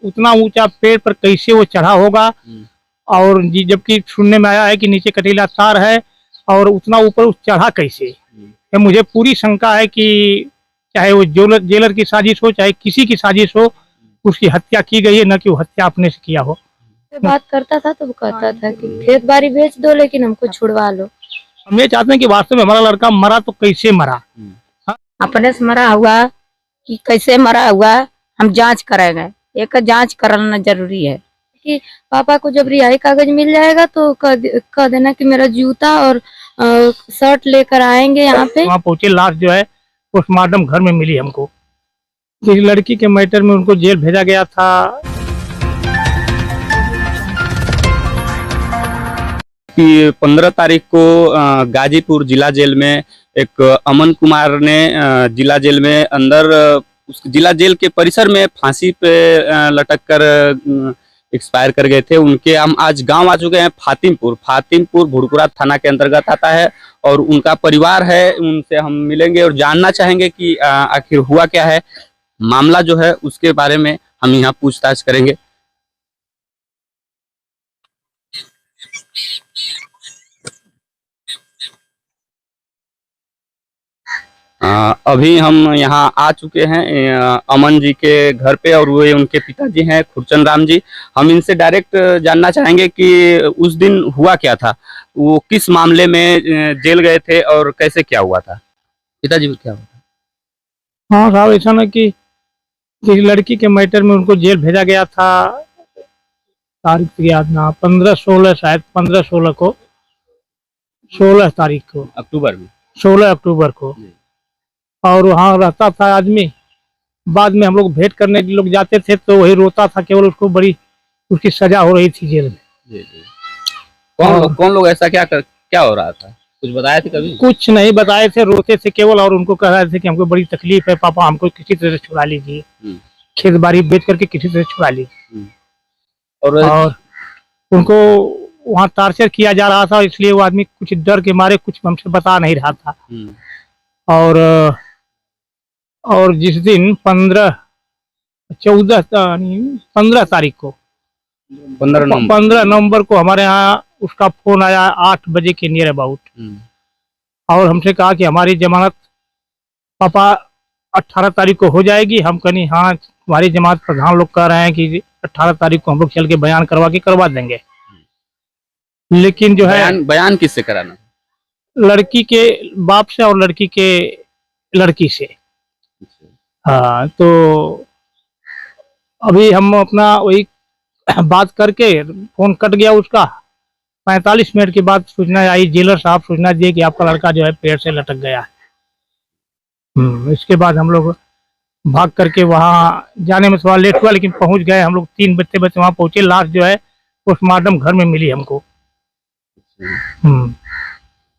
उतना ऊंचा पेड़ पर कैसे वो चढ़ा होगा। और जी जबकि सुनने में आया है कि नीचे कटीला तार है और उतना ऊपर उस चढ़ा कैसे। ये मुझे पूरी शंका है कि चाहे वो जेलर की साजिश हो चाहे किसी की साजिश हो, उसकी हत्या की गई है, न कि वो हत्या अपने से किया हो। बात करता था तो वो कहता था कि खेत बाड़ी बेच दो लेकिन हमको छुड़वा लो। हम ये चाहते हैं कि वास्तव में हमारा लड़का मरा तो कैसे मरा। अपने से मरा हुआ कि कैसे मरा हुआ, हम जांच कराएंगे। एक जांच कराना जरूरी है कि पापा को जब रिहाई कागज मिल जाएगा तो कह देना कि मेरा जूता और शर्ट लेकर आएंगे यहाँ पे। वहाँ पहुंचे, लाश जो है पोस्टमार्टम घर में मिली हमको। इस लड़की के मैटर में उनको जेल भेजा गया था। कि 15 तारीख को गाजीपुर जिला जेल में एक अमन कुमार ने जिला जेल में अंदर उस जिला जेल के परिसर में फांसी पे लटक कर एक्सपायर कर गए थे। उनके हम आज गांव आ चुके हैं। फातिमपुर भुड़पुरा थाना के अंतर्गत आता है और उनका परिवार है, उनसे हम मिलेंगे और जानना चाहेंगे कि आखिर हुआ क्या है, मामला जो है उसके बारे में हम यहाँ पूछताछ करेंगे। अभी हम यहाँ आ चुके हैं अमन जी के घर पे और वो उनके पिताजी हैं खुरचंद राम जी। हम इनसे डायरेक्ट जानना चाहेंगे कि उस दिन हुआ क्या था, वो किस मामले में जेल गए थे और कैसे क्या हुआ था। पिताजी को क्या हुआ था? हाँ साहब, ऐसा ना कि इस लड़की के मैटर में उनको जेल भेजा गया था। तारीख याद ना, 15-16 शायद 15-16 को, 16 तारीख को, अक्टूबर में, 16 अक्टूबर को। और वहाँ रहता था आदमी। बाद में हम लोग भेंट करने के लोग जाते थे तो वही रोता था, केवल उसको बड़ी उसकी सजा हो रही थी जेल में। जी। कौन लोग ऐसा क्या हो रहा था, कुछ बताए थे कभी? कुछ नहीं बताए थे, रोते थे केवल और उनको कह रहे थे कि हमको बड़ी तकलीफ है पापा, हमको किसी तरह से छुड़ा लीजिए, खेत बाड़ी बेच करके किसी तरह छुड़ा लीजिए। और उनको वहाँ टार्चर किया जा रहा था, इसलिए वो आदमी कुछ डर के मारे कुछ हमसे बता नहीं रहा था। और जिस दिन 15 तारीख को 15 नवंबर को हमारे यहाँ उसका फोन आया 8 बजे के नियर अबाउट। और हमसे कहा कि हमारी जमानत पापा 18 तारीख को हो जाएगी। हम कहीं हाँ, तुम्हारी जमानत प्रधान लोग कह रहे हैं कि 18 तारीख को हम लोग चल के बयान करवा देंगे। लेकिन जो है बयान किससे कराना? लड़की के बाप से और लड़की से। हाँ, तो अभी हम अपना वही बात करके फोन कट गया उसका। 45 मिनट के बाद सूचना आई, जेलर साहब सूचना दिए कि आपका लड़का जो है पेड़ से लटक गया है। इसके बाद हम लोग भाग करके वहाँ जाने में थोड़ा लेट हुआ, लेकिन पहुँच गए हम लोग। 3 बजे वहाँ पहुँचे। लाश जो है पोस्टमार्टम घर में मिली हमको।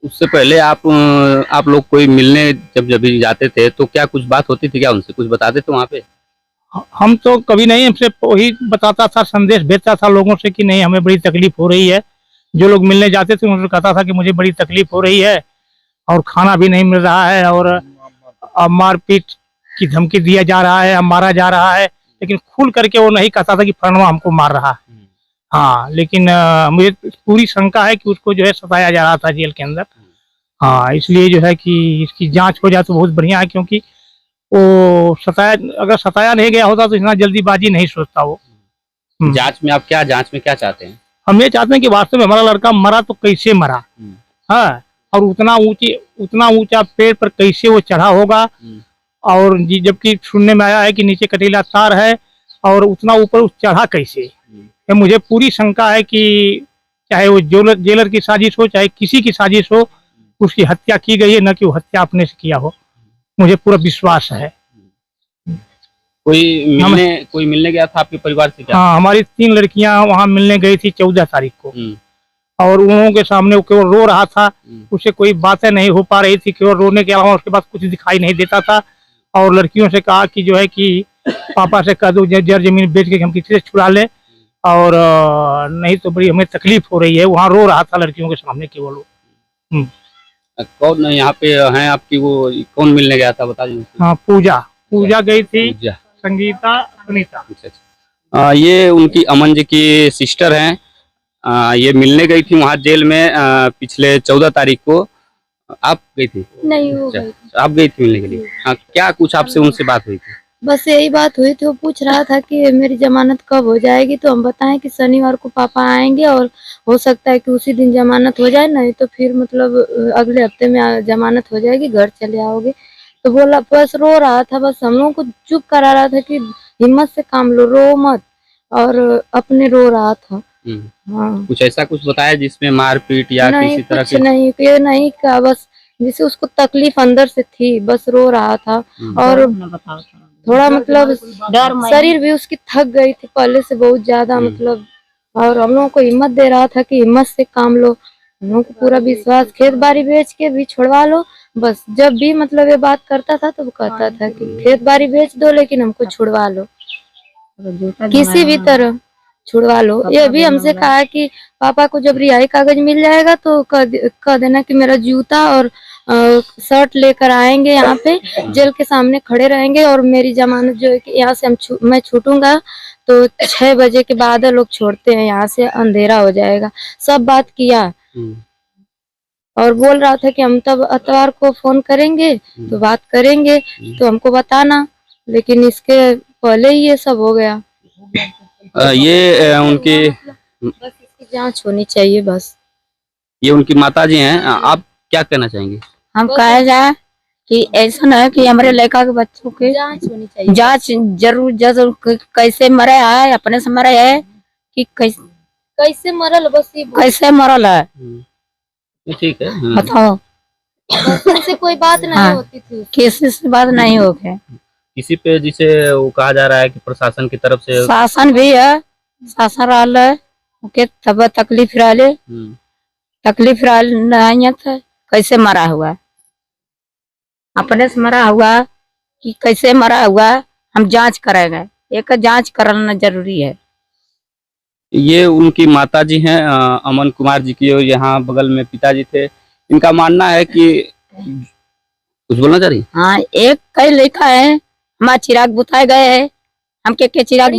उससे पहले आप लोग कोई मिलने जब जाते थे तो क्या कुछ बात होती थी क्या उनसे, कुछ बताते थे वहाँ पे? हम तो कभी नहीं, हमसे वही बताता था, संदेश भेजता था लोगों से कि नहीं हमें बड़ी तकलीफ हो रही है। जो लोग मिलने जाते थे उनसे कहता था कि मुझे बड़ी तकलीफ हो रही है और खाना भी नहीं मिल रहा है और मारपीट की धमकी दिया जा रहा है, मारा जा रहा है। लेकिन खुल करके वो नहीं कहता था कि फलाना हमको मार रहा है। हाँ, लेकिन मुझे पूरी शंका है कि उसको जो है सताया जा रहा था जेल के अंदर। हाँ, इसलिए जो है कि इसकी जांच हो जाए तो बहुत बढ़िया है, क्योंकि वो अगर सताया नहीं गया होता तो इतना जल्दीबाजी नहीं सोचता वो। जांच में क्या चाहते हैं? हम ये चाहते हैं कि वास्तव में हमारा लड़का मरा तो कैसे मरा। हाँ, और उतना ऊंचा पेड़ पर कैसे वो चढ़ा होगा। और जी जबकि सुनने में आया है कि नीचे कटीला तार है और उतना ऊपर चढ़ा कैसे। ये मुझे पूरी शंका है कि चाहे वो जेलर की साजिश हो चाहे किसी की साजिश हो, उसकी हत्या की गई है, न कि वो हत्या अपने से किया हो। मुझे पूरा विश्वास है। कोई मिलने गया था आपके परिवार से क्या? हाँ, हमारी 3 लड़कियां वहाँ मिलने गई थी 14 तारीख को। और उन के सामने वो केवल रो रहा था, उससे कोई बातें नहीं हो पा रही थी, केवल रोने के अलावा उसके पास कुछ दिखाई नहीं देता था। और लड़कियों से कहा कि जो है कि पापा से कह दो जर जमीन बेच के हम किसी से छुड़ा ले, और नहीं तो बड़ी हमें तकलीफ हो रही है। वहाँ रो रहा था लड़कियों के सामने केवल। कौन यहाँ पे हैं आपकी, वो कौन मिलने गया था बता दीजिए? हाँ, पूजा गई थी, संगीता, सुनीता। ये उनकी अमन जी की सिस्टर हैं। ये मिलने गई थी वहाँ जेल में पिछले 14 तारीख को। आप गई थी? नहीं वो अच्छा, गई। आप गई थी मिलने के लिए। हाँ, क्या कुछ आपसे उनसे बात हुई थी? बस यही बात हुई थी, वो पूछ रहा था कि मेरी जमानत कब हो जाएगी, तो हम बताएं कि शनिवार को पापा आएंगे और हो सकता है कि उसी दिन जमानत हो जाए, नहीं तो फिर मतलब अगले हफ्ते में जमानत हो जाएगी, घर चले आओगे। तो बोला, बस रो रहा था, बस हम लोगों को चुप करा रहा था कि हिम्मत से काम लो, रो मत, और अपने रो रहा था। हाँ, कुछ ऐसा कुछ बताया जिसमें मारपीट या नहीं किसी तरह कुछ की? नहीं, ये नहीं का, बस जैसे उसको तकलीफ अंदर से थी, बस रो रहा था। और थोड़ा मतलब शरीर भी उसकी थक गई थी पहले से बहुत ज्यादा, मतलब, और हम लोगों को हिम्मत दे रहा था कि हिम्मत से काम लो, हम लोगों को पूरा विश्वास, खेत बाड़ी बेच के भी छुड़वा लो। बस जब भी मतलब ये बात करता था तो वो कहता था कि खेत बाड़ी बेच दो लेकिन हमको छुड़वा लो, किसी भी तरह छुड़वा लो। ये भी हमसे कहा कि पापा को जब रिहाई कागज मिल जाएगा तो कह देना कि मेरा जूता और शर्ट लेकर आएंगे, यहाँ पे जेल के सामने खड़े रहेंगे, और मेरी जमानत जो है कि यहाँ से मैं छूटूंगा तो 6 बजे के बाद लोग छोड़ते हैं, यहाँ से अंधेरा हो जाएगा। सब बात किया और बोल रहा था कि हम तब अतवार को फोन करेंगे तो बात करेंगे, तो हमको बताना, लेकिन इसके पहले ही ये सब हो गया। ये उनकी बस इसकी जांच होनी चाहिए बस। ये उनकी माता जी हैं। आप क्या कहना चाहेंगे? हम कहे जाए कि ऐसा न है कि हमारे लड़का के बच्चों की जांच होनी चाहिए, जांच जरूर जरूर, कैसे मरे है, अपने से मरे है कि कैसे मरल, बस ये कैसे मरल है, ठीक है। बताओ। किसी कोई बात नहीं होती थी, किसी से बात नहीं हो गया। किसी पे जिसे वो कहा जा रहा है कि प्रशासन की तरफ से शासन भी है, शासन रहल है, ओके, तब तकलीफ रहले, तकलीफ रहल नहीं था, कैसे मरा हुआ, अपने से मरा हुआ कि कैसे मरा हुआ, हम जांच करेंगे, एक जांच कराना जरूरी है। ये उनकी माता जी हैं अमन कुमार जी की, और यहाँ बगल में पिताजी थे। इनका मानना है कि कुछ बोलना चाह रही? हाँ, एक कई लड़का है, हमारा चिराग बुताए गए है, हमके के चिराग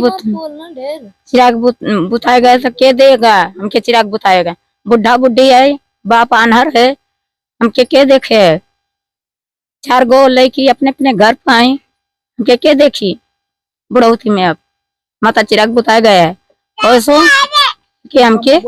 बुताए गए तो के देगा, हमके चिराग बुताएगा, बुढ़ा बुढ़ी है, बाप आनहर है, हमके के देखे है, 4 गो लड़की अपने अपने घर पे आई, हमके के देखी बुढ़ौती में, अब माता चिराग बुताए गए है, और सो कि हमके